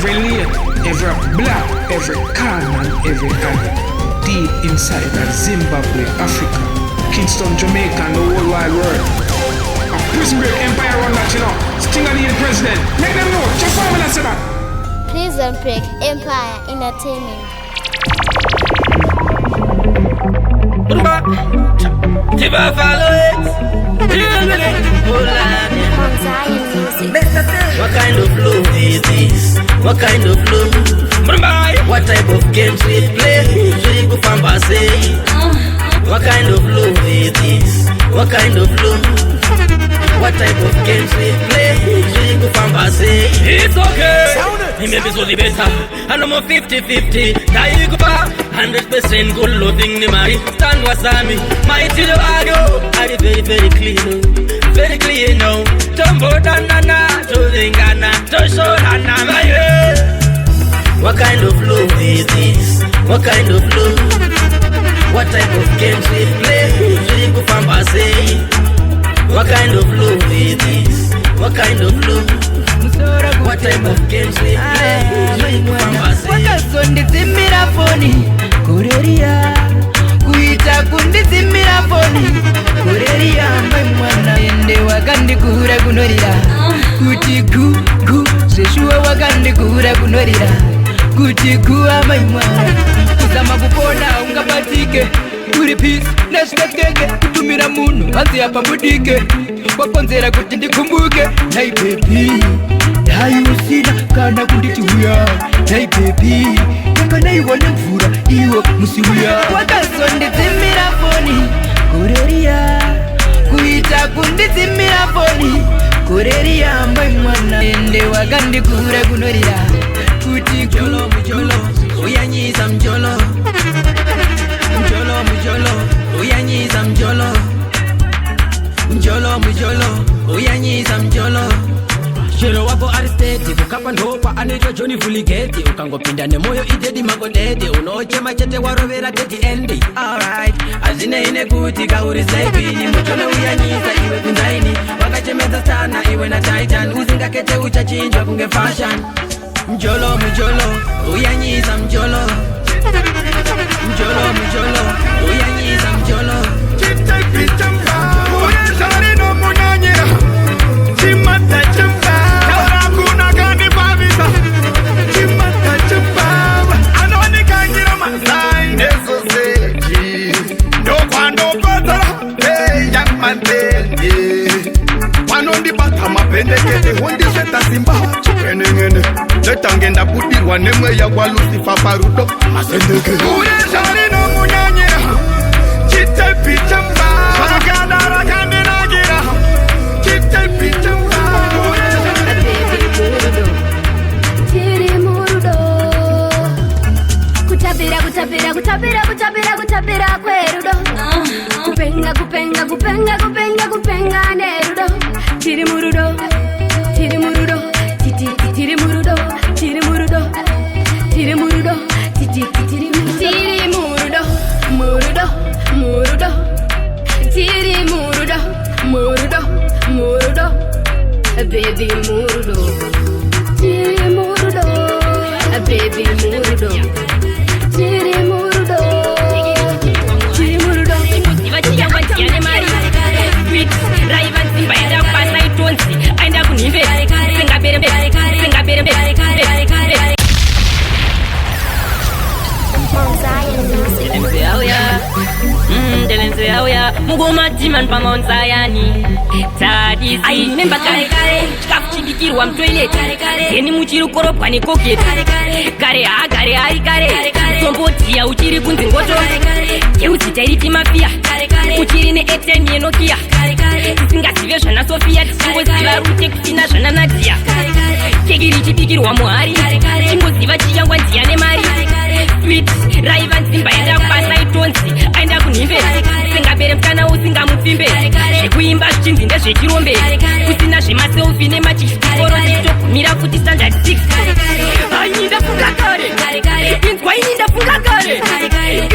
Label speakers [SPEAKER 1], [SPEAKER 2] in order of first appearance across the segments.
[SPEAKER 1] every lane, every block, every corner, and every alley. Deep inside of Zimbabwe, Africa, Kingston, Jamaica, and the whole wide world. A prison break empire run that, you know. Sting of the president. Make them know. Just for me to say that.
[SPEAKER 2] Prison break empire entertainment.
[SPEAKER 3] Tiba follow it. What kind of love is this? What kind of love? What type of games we play? What kind of love is this? What kind of love? What type of games we play? It's okay. He may be so better. I know more 50-50. 100% good loving ni mari. Stand wasami. My till you argue. I be very, very clean. Very clean now. Tumbo danana. Tuzingana. Toshorana. What kind of love is this? What kind of love? What type of games we play? What kind of love is this? What kind of love? What type of games we play?
[SPEAKER 4] Wakasondizimira foni kureria kuita kundizimira foni kureria mwana ende wakandikura kunorira kuti gu zveshuwa wakandikura kunorira kuti gu amai mwana kuzama kupona ungabatike uri peace nezvinekeke kutumira munhu hanzi apa mudike wakonzera kuti ndikumbuke nai baby nai usina kana kunditi uya nai baby kana iwane mvura iwo musiuya wakazondizimira foni kureria kuita kundizimira foni kureria mai mwana ende wakandikura kunorira kuti
[SPEAKER 3] mjolo mjolo uyanyiza mjolo mjolo mjolo uyanyiza mjolo mjolo mjolo uyanyiza mjolo Shiro wako aristeti kukapa ndopa anaitwa Johnny Fuligeti ukangopinda nemoyo idedi magodede unochema chete warovera teti endi alright azine ine kuti kauri zaipini mjolo uyanyiza iwe kunzaini wakachemeza sana iwe na Titan uzingakete uchachinjwa kunge fashion Mjolo mjolo uyanyiza mjolo mjolo mjolo uyanyiza mjolo
[SPEAKER 5] Chitaipichamba uyezari no munanyira chimata chamba kuna gani babisa chimata chamba anoni kangira masai nesoseji no kwando patara hey young man wanondi bata mapendekete hondi seta simba chipenengene letangenda budirwa nemwe ya kwa Lucifer parudo masendeke uyezari no munyanyira chitaipichamba Rakandara kandinagira chitaipichamba
[SPEAKER 2] Tiri murudo Kutabira kutabira kutabira kutabira kutabira kwerudo Kupenga kupenga kupenga kupenga kupenga nerudo Tiri murudo Tiri murudo Tiri murudo Tiri murudo Tiri murudo Tiri murudo Murudo Murudo Tiri murudo Murudo Murudo Baby murudo Tiri murudo Baby murudo Tiri murudo Tiri murudo
[SPEAKER 6] Ivachiya wajiyane mari Sweet Raivan simba yada pasa itonsi Aenda kunimbe Senga berembe Senga berembe Delenze auya Delenze auya Mugoma jiman pa Mount Zayani Tadisi Ai memba kare kare Chikafu chikikirwa mtoilet Zeni muchiru koropwa ni koket Kare agare ari kare Tomboti ya uchiri kunzi ngoto Yeutitairiti mafia Uchiri ne Eten yenokia Tisinga sive shana Sofia Tisingo ziva rute kutina shana Nadia Kegiri chipikirwa muhari Chingo ziva chiyangwa ndiyane mari Sweet Raivan simba yada kupasa itonsi Aenda kunimbe Senga bere mkana usinga mupimbe Shekuimba shichinzi nde shechirombe Kusina shemaselfi ne machikitikoro Tiktok mira kuti standard 6 Aini ndafunga kare Inzwa ini ndafunga kare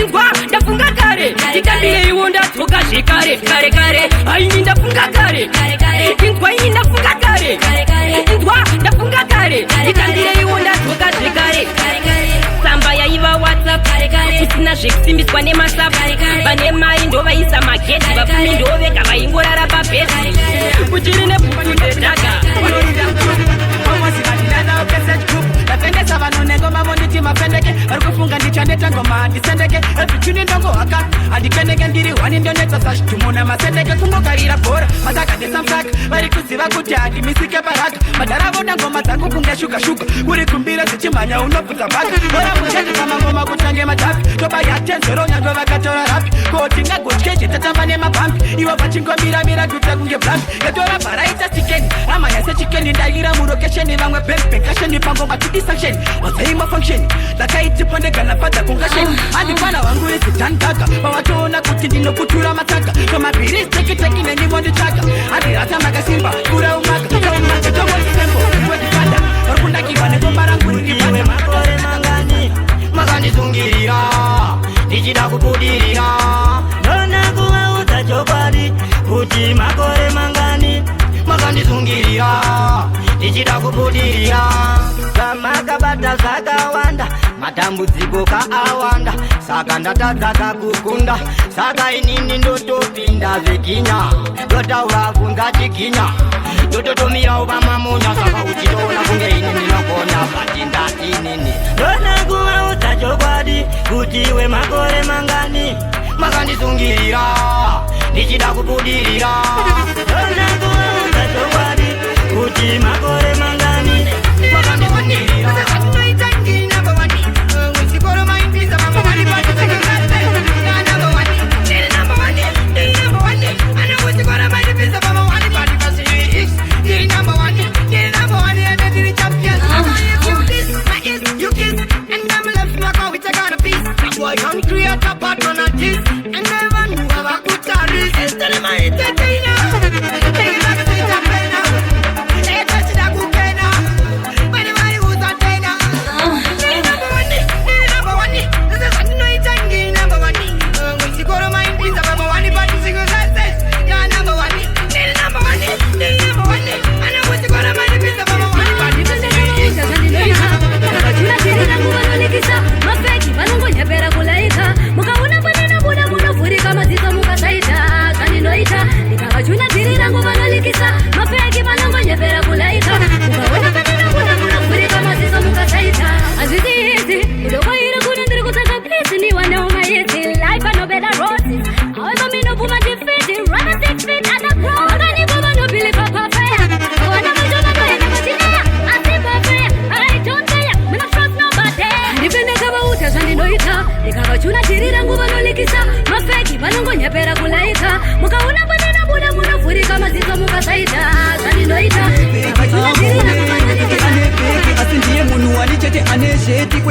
[SPEAKER 6] Inzwa ndafunga kare Tikambire iwo ndatoka shekare Kare kare Aini ndafunga kare Inzwa ini ndafunga kare Inzwa ndafunga kare Tikambire iwo ndatoka vasina zvekusimbiswa nemasafu vane mai ndovaisa magedhi vapfumi ndovega vaingorara pabhedhi kuchiri nebhuku dzedhaka
[SPEAKER 7] ndapendesa vanhu nengoma monditi mapendeke vari kufunga ndichaneta ngoma handisendeke evichuni ndongo haka handikendeke ndiri hwani ndonetsa sazvitumu namasendeke kungogarira bhora masakandesa msaka vari kuziva kuti handimisike paraka madharavoda ngoma dzangu kunge shuga kuri kumbira dzichimhanya unobvudza bhaka bora muchete pamangoma kutange madhapi tobaya tenzero nyange vakatora rapi koti ngagotyeje tatamba nemabhambi ivo vachingomiramira kuita kunge blambi yatora bharaita chikeni amanya sechikeni ndaira murokesheni vamwe bembenkasheni pangoma tidisansheni wazaima function dakaitipondegana padza kungasheni handikwana wangu izitangaga vavatoona kuti ndinokutura matsaga tomabhiri tekiteki nendimondichaka handirata makasimba kura umaka kaumaka tomotisembo wedifanda vari kundakirwa negomba rangu rikipane makore mangani makandisungirira ndichida kubudirira ndona kuvaudza chokwadi kuti makore mangani makandisungirira ndichida kubudirira zvamakabata zvakawanda matambudziko kaawanda saka ndatadza kakukunda saka inini ndotopinda zveginya ndotaura kungachiginya ndototomirawo vamamunya saka uchitoona kunge ini ndinogona bati ndati inini ndona kuvaudza chokwadi kuti iwe makore mangani makandisungirira ndichida kubudirira ndona kuvaudza chokwadi kuti makore mangani makandisungirira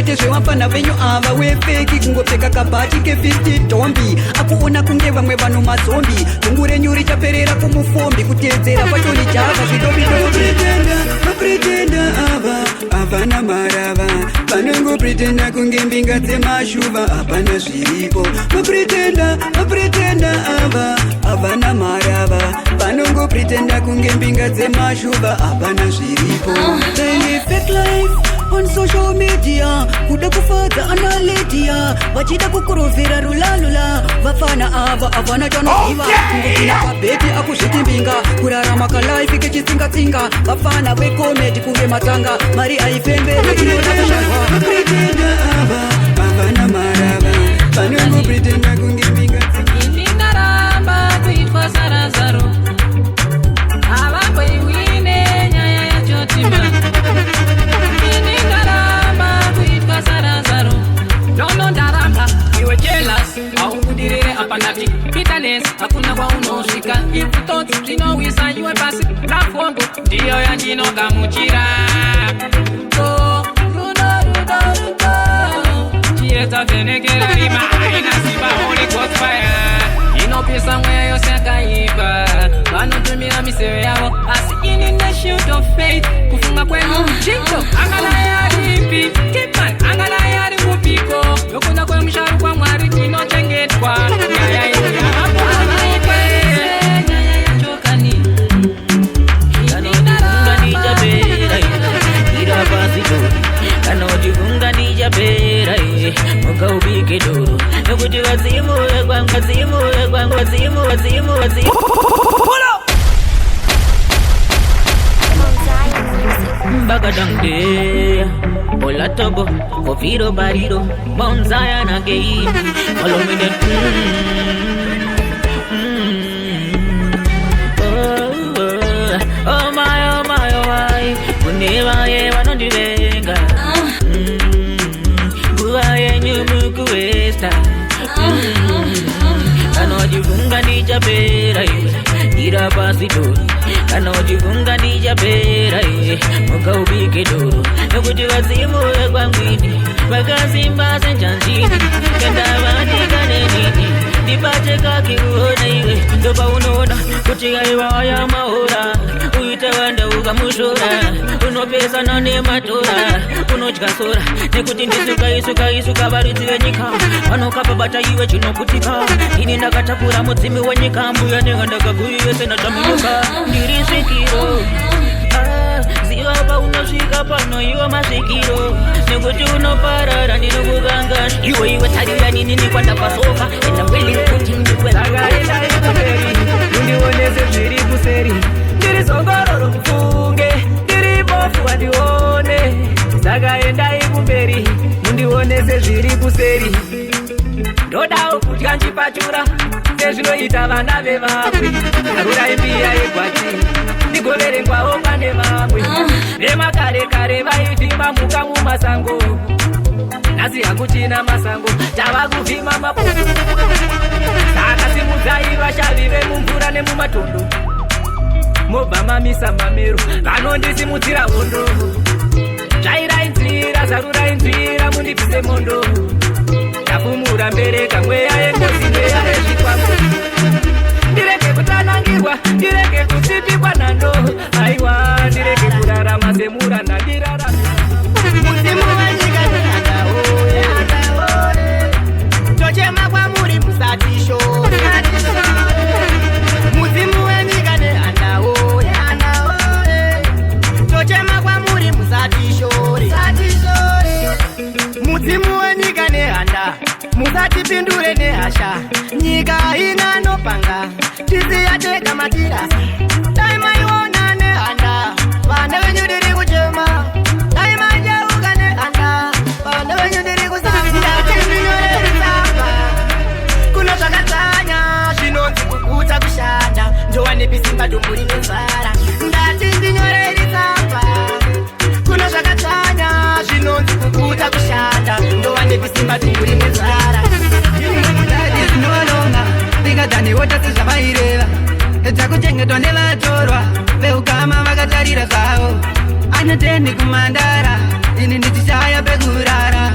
[SPEAKER 7] kwete zvevafana venyu ava wefeki kungopfeka kabhati ke50 dombi akuona kunge vamwe vanhu mazombi dzungu renyu richaperera kumufombi kuteedzera pachoni java zvidombidomapretenda ava havana marava vanongopretenda kunge mbinga dzemashuva hapana zviripo mapretenda ava havana marava vanongopretenda kunge mbinga dzemashuva hapana zviripo fake life on social media kuda kufadza analedia vachida kukurovhera rulalula vafana ava havana chanoziva kungopina pabheti akuzviti mbinga kurarama kalaifi kechitsingatsinga vafana vekomedi kunge matanga mari aifembere inoda kushandwa mapretenda ava havana marava vanongopretenda kunge mbinga
[SPEAKER 8] inindaramba kuitwa sarazaro havamboiwine nyaya yachotima nonondaramba iwe jealous aubudirire apandati bitterness hakuna kwaunosvika ifutotsi zvinowisa iwe pasi lafongo ndiyo yandinogamuchira rudo chiedza vhenekera rima haina simba holy ghost fire inopisa mweya yose yakaipa vanotumira miseve yavo asi ini neshield of faith kufunga kwenu chinto angalayaripi kitman angalayari mupiko yokuda kwemusharu kwa mwari tinochengetwa nyaya yachokani kana uchifunga ndichapera mukaubike doro
[SPEAKER 3] Bagadangde, Bola Togo, Kofido Barido, Mount Zion again. Follow me then. Oh my, Kuneva Eva no Divenga. Buaye Nyumuku Esta. Anojifunga ni Japera, Ira Pasito. Anojifunga ni Japera, Mokaubi Kedoro. Nokuti wazimu kwangwini, Wakazimba Senjanjini, Kandavani Kanenini, Nipache kaki uona iwe, Dopa unona, Kuchiga iwa ya maora, Uitawanda ukamushora, Unopesa nane matora, Unochkasora, Nekuti ndisuka bariti wenyika, Wanokapa bata iwe chinokutika, Ini nakatapura mutsimi wenyika, Mbuya negandaka kuiwe sena tamiyuka, Nirisikiro, Ziwapa unoshika pano iwe masikiro, Nekuti unoparara ninukuganga, Iwe taria nini kwanda pasoka, Ena wili kuti mnikwe
[SPEAKER 8] Tagaenda ikuteri, Unioneze ziri kuseri, Ndiri songororo mfunge, Ndiri bofu wadione, Tagaenda ikuberi, Unioneze ziri kuseri, Ndoda ukutya nchipachura, Sezvinoita vana vevamwe, Arura imbia egwati, Nigovere kwavo pane vamwe, Vemakare vaitima muka mumasango, Nasi hakuchina masango, Tava kuvhima mapofu, Saka simudzai vashavi vemumvura nemumatondo, Mobva mamisa mamero, Vanondisimudzira hondo, Zvairai nzira, zarurai nzira, mundibvise mondo, Tafumura mbereka, mweya yengozi, mweya yezvikwambo, Ndireke kutanangirwa, ndireke kusipikwa nando, Aiwa, ndireke kurarama semuranda, ndirarame.
[SPEAKER 7] Muzimu wenyika nehandaoye, Tochema kwa muri musatisho, Muzimu wenyika nehandaoye, Tochema kwa muri musatisho, Muzimu wenyika nehanda, musatipindure nehasha, Nyika inanopanga, tizi yateka matirasa, Daima iwona nehanda, Vana venyu diri kuchema, Daima jauka nehanda, Vana venyu diri kusambira, Tindinyoreri samba, Kuno zvakadzanya, Zvinonzi kukuta kushanda, Njowa nepisimba dhumburi nenzara, Ndati ndinyoreri samba, Kuno zvakadzanya, Zvinonzi kukuta kushanda, Njowa nepisimba dhumburi nenzara.
[SPEAKER 4] That is no longer bigger than the water to Zavaireva. Takuchengetwa nevatorwa veukama vakatarira zvavo, Anotendi kumandara, ini ndichishaya pekurara.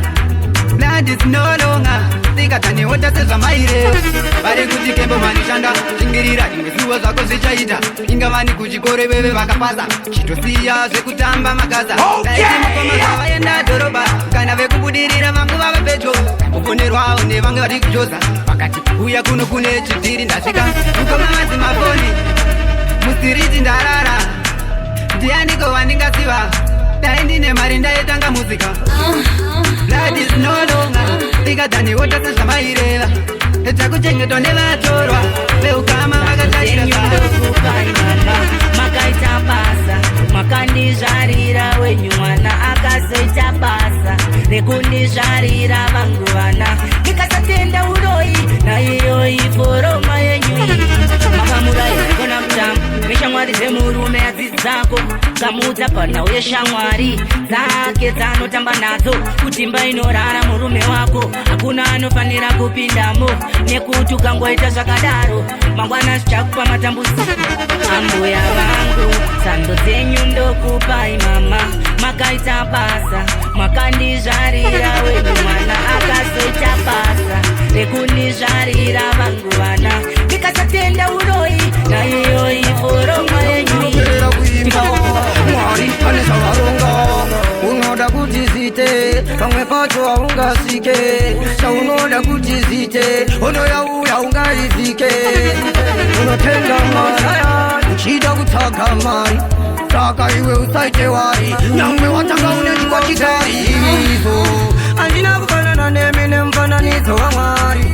[SPEAKER 4] Blood is no longer bigger than the water to Zavaireva. Vari kuti kembo manishanda, Shingirira imwe zuva zvako zvichaita, Ingavani kuchikore veve vakapasa, Chitosiya zvekutamba makasa. Daiti mukoma zvavaenda dhorobha, Kana vekubudirira vangu vava pedyo, Kuponerwawo nevange vari kujoza, Vakati uya kuno kune chidhiri ndasvika, Mukoma madzimafoni, Musiriti ndarara, Ndianiko wandingaziva, Dai ndine mari ndaitanga muzika. Blood is no longer bigger than the water sezvamaireva. Takuchengetwa nevatorwa veukama vakatarira zvavo.
[SPEAKER 6] Makaita basa, makandizvarira wenyu mwana akazoita basa rekundizvarira vangu vana, ndikasatenda uroi naiyoyi foroma yenyu iyi. Makamuraira kona mutambo neshamwari dzemurume adzidzako, kamudza panhau yeshamwari dzake dzanotamba nadzo, kutimba inorara murume wako, hakuna anofanira kupindamo, nekuti ukangoita zvakadaro mangwana zvichakupa matambudziko. Ambuya vangu, sando dzenyu ndokupai mama, makaita basa, makandizvarira wenyu mwana akazoita basa rekundizvarira vangu vana, ndikasatenda uroi naiyoyi foroma yenyu.
[SPEAKER 4] Mwari ane zvavaronga, unoda kuti zite, pamwe pacho haungasvike, chaunoda kuti zite, hondo yauya ungaivhike. Unotenda Mwari, uchida kutsvaga mari, saka iwe usaite wari, nyangwe watanga une chikwachikari. Handina kufanana nemi nemufananidzo waMwari,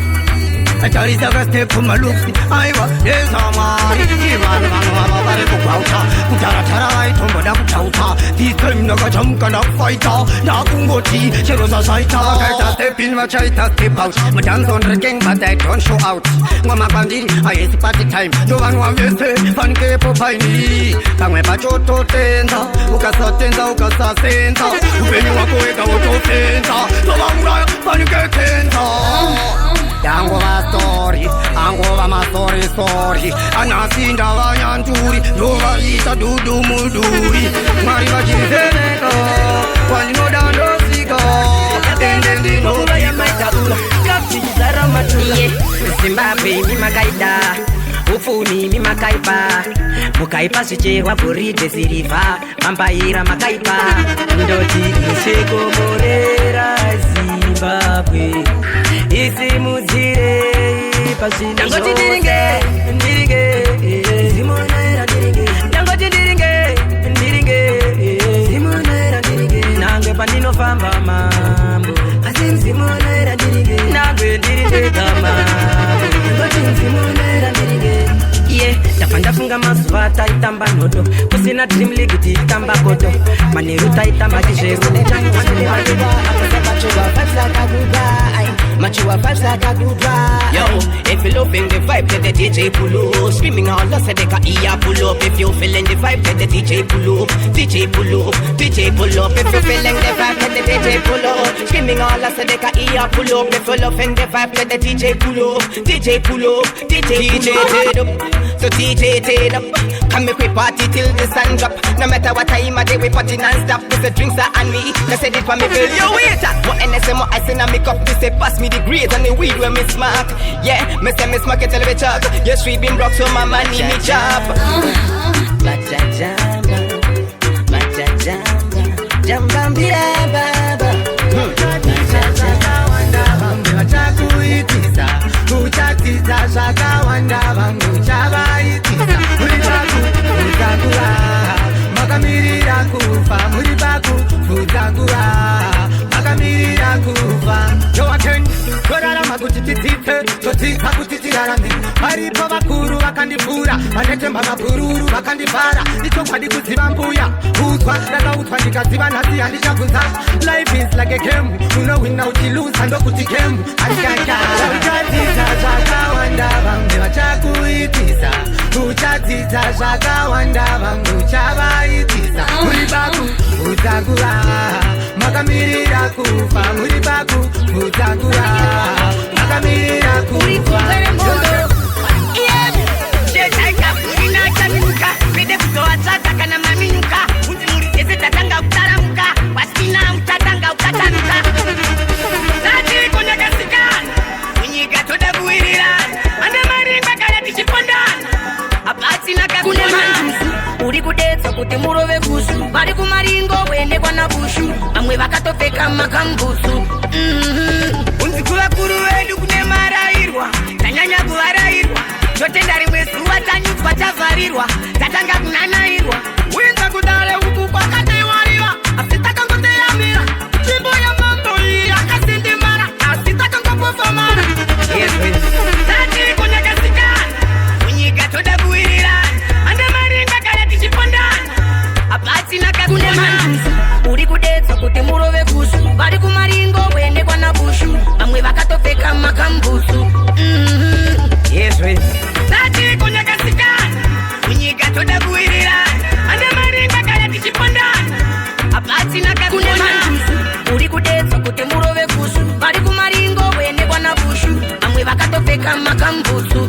[SPEAKER 4] Tarisaka step from my looks. I was there's a man. Ivan Manu Kuauta. Kutara Tara, Tomboda Kuauta. This time Naga jump and up fighter. Nakungoti, Cherosa Saita. I step in my chaita step out. My dance on the gang, but I don't show out. Mama Bandi, I is party time. No one wants to say, Funke Popini. Kame Pachoto Tenza, Ukasa Tenza, Ukasa Tenza. When you walk away, go to Tenza. So long, Funke Tenza. Angova story, Angova my story. Anasinda Vanyanturi, Nova Ita Dudu Muduri. Mariva Chiseneko, when you know down the Sigo. Then the Nova Yamatabula, Captain Saramatula. Zimbabwe, Mimakaida. Ufuni mi makaipa Mukaipa siche wapuri desiriva Mampaira makaipa Ndoti iseko morera Zimbabwe Isi muzire Pasini Dangoti diringe Zimonera diringe Dangoti diringe Zimonera diringe Nangwe pandino famba mambo Asim zimonera diringe Nangwe diringe kamambo Dangoti zimonera diringe Yeah, tafanda funga masuva taitamba noto Kusina dream league titamba koto Maniru taitamba kisheru Machuwa vibes like a good ride. Yo, if you loving the vibe, let the DJ pull up. Screaming all the Sedeka Iya pull up. If you feeling the vibe, let the DJ pull up. DJ pull up, DJ pull up. If you feeling the vibe, let the DJ pull up. Screaming all the Sedeka Iya pull up. If you loving the vibe, let the DJ pull up. DJ pull up, DJ pull up. So DJ take up. Come make we party till the sun drop. No matter what time of day we party non-stop. Cause the drinks are on me. They said it for me feel yo waiter. What NSM, what I send a make up. They say pass me the grades and the weed when me smoke. Yeah, me say me smoke it till we chug. Your street been broke so my money me chop. Bacha jamba, bacha jamba, jamba mbira baba. Bacha jamba wanda bangu wachakuitisa, kuchatiza shaka wanda bangu chabaitisa. Muribaku uzagura, makamirira kufa. Muribaku uzagura, makamirira kufa. Joaquin, korara magutitite, totika kutitirarame. Maripa bakuru bakandifura, banetemba mabururu bakandifara. Nicho kwadi kuzibambuya, utwa daga utwa ndikaziba nasi andishakunza. Life is like a game, you know win now you lose and okuti game. Ankaka, uchatiza shaka wanda bangu wachakuitisa. Uchatiza shaka wanda bangu chabaitisa. Muribaku uzagura, makamirira kufa. Muribaku uzagura, makamirira kufa. Uri kudetsa kuti murove kusu vari kumaringo wende kwana bushu amwe vakatopfeka makambusu unzi kuvakuru vedu kune marairwa tanyanya kuvarairwa totenda rimwe zuva tanyudzwa tavharirwa tatanga kunanairwa uinza kudare uku kwakateiwariwa asi takangoteyamira nzvimbo yamambo iyi akasindimara asi takangopofamara tati kunyakasikana munyika toda kuwirirana uri kudetsa kuti murove kusu vari kumaringo wende kwana bushu vamwe vakatopfeka makambusu yezve tati kunyakasikana kunyika toda kuwirirana ande maringa kaya tichipondana apatina kakunemanjusu uri kudetsa kuti murove kusu vari kumaringo wende kwana bushu vamwe vakatopfeka makambusu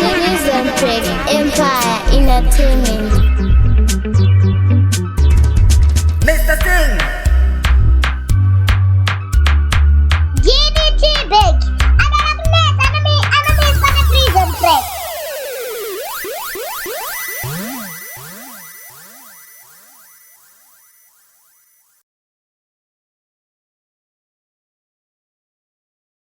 [SPEAKER 9] Ladies and Empire Entertainment.